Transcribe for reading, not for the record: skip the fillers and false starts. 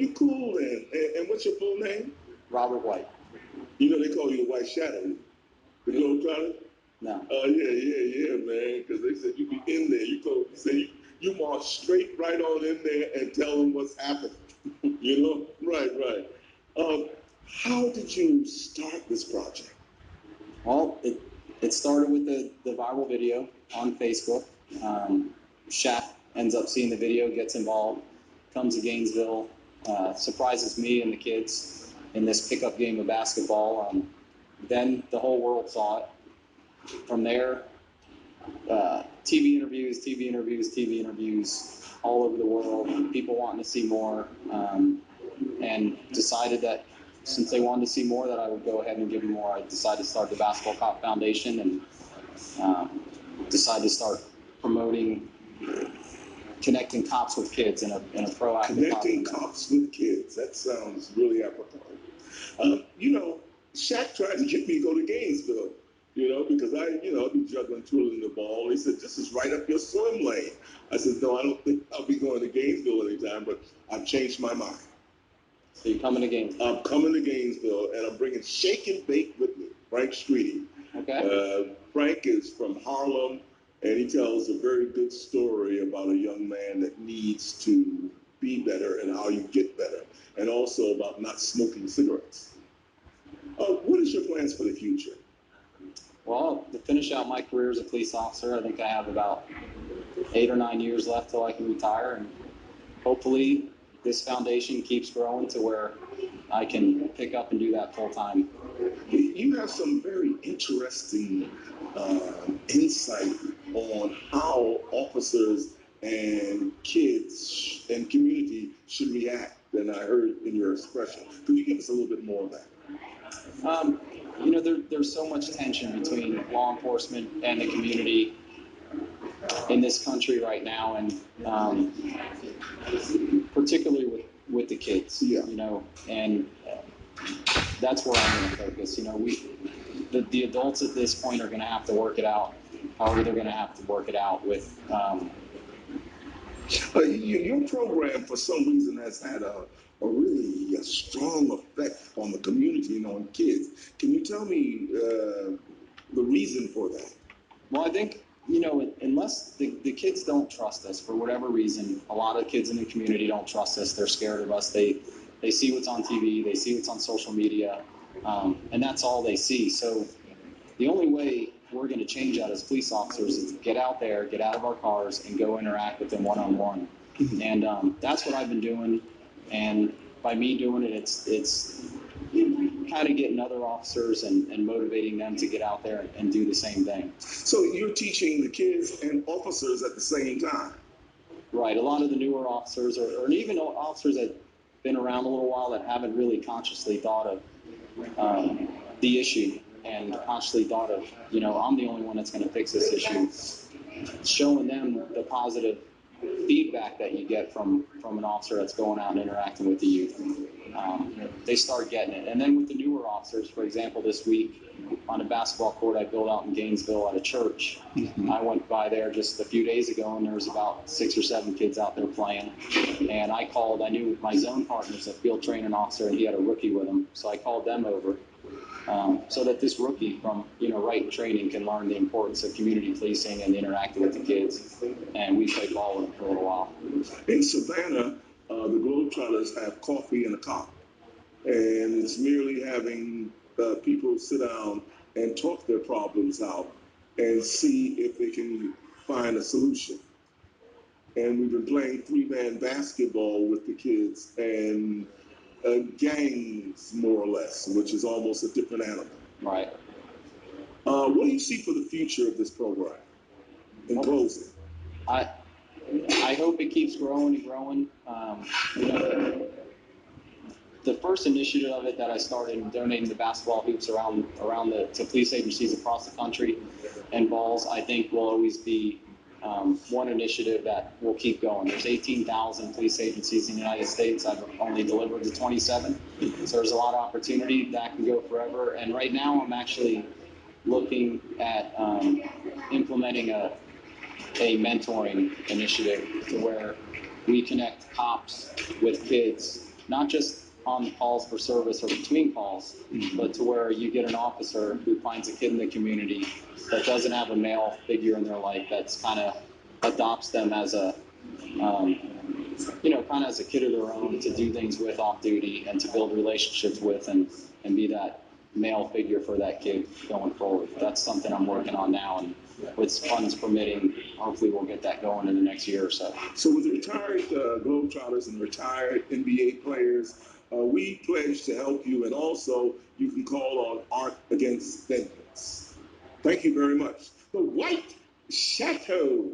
you cool then. And what's your full name? Robert White. You know they call you the White Shadow. The Globetrotter? No. Oh, yeah, man. Because they said you be in there. You say you march straight right on in there and tell them what's happening. You know? Right. How did you start this project? Well, it started with the viral video on Facebook. Shaq ends up seeing the video, gets involved, comes to Gainesville, surprises me and the kids in this pickup game of basketball. Then the whole world saw it. From there, TV interviews all over the world, people wanting to see more, and decided that since they wanted to see more, that I would go ahead and give them more. I decided to start the Basketball Cop Foundation and decided to start promoting connecting cops with kids in a proactive. Connecting cops with kids. That sounds really apropos. Shaq tried to get me to go to Gainesville, because I'd be juggling, twirling the ball. He said, this is right up your swim lane. I said, no, I don't think I'll be going to Gainesville anytime, but I've changed my mind. So you're coming to Gainesville? I'm coming to Gainesville, and I'm bringing Shake and Bake with me, Frank Streety. Okay. Frank is from Harlem, and he tells a very good story about a young man that needs to be better and how you get better, and also about not smoking cigarettes. What is your plans for the future? Well, to finish out my career as a police officer, I think I have about 8 or 9 years left till I can retire, and hopefully this foundation keeps growing to where I can pick up and do that full time. You have some very interesting insight on how officers and kids and community should react than I heard in your expression. Could you give us a little bit more of that? There's so much tension between law enforcement and the community in this country right now, and particularly with the kids. Yeah. And that's where I'm going to focus. The adults at this point are going to have to work it out. However, they're going to have to work it out with. Your program, for some reason, has had a really strong effect on the community and on kids. Can you tell me the reason for that? Well, I think, unless the kids don't trust us for whatever reason, a lot of kids in the community don't trust us. They're scared of us. They see what's on TV. They see what's on social media, and that's all they see. So the only way we're going to change that as police officers is to get out there, get out of our cars, and go interact with them one-on-one. And that's what I've been doing. And by me doing it, it's kind of getting other officers and motivating them to get out there and do the same thing. So you're teaching the kids and officers at the same time? Right. A lot of the newer officers, or even officers that have been around a little while that haven't really consciously thought of the issue and consciously thought of, I'm the only one that's going to fix this issue. Showing them the positive feedback that you get from an officer that's going out and interacting with the youth. They start getting it. And then with the newer officers, for example, this week on a basketball court I built out in Gainesville at a church, I went by there just a few days ago, and there was about 6 or 7 kids out there playing. And I knew my zone partner's a field training officer, and he had a rookie with him. So I called them over so that this rookie from, right training can learn the importance of community policing and interacting with the kids. And we played ball with them for a little while. In Savannah, the Globetrotters have coffee in a cup. And it's merely having people sit down and talk their problems out and see if they can find a solution. And we've been playing 3-man basketball with the kids and gangs, more or less, which is almost a different animal. Right. What do you see for the future of this program? In closing, I hope it keeps growing and growing. The first initiative of it that I started in donating the basketball hoops to police agencies across the country and balls, I think will always be one initiative that will keep going. There's 18,000 police agencies in the United States. I've only delivered to 27. So there's a lot of opportunity that can go forever. And right now I'm actually looking at implementing a mentoring initiative to where we connect cops with kids not just on the calls for service or between calls, but to where you get an officer who finds a kid in the community that doesn't have a male figure in their life that's kind of adopts them as a, kind of as a kid of their own to do things with off duty and to build relationships with and be that male figure for that kid going forward. That's something I'm working on now, and with funds permitting, hopefully we'll get that going in the next year or so. So with the retired Globetrotters and retired NBA players, we pledge to help you, and also you can call on Art Against Vengeance. Thank you very much. The White Chateau.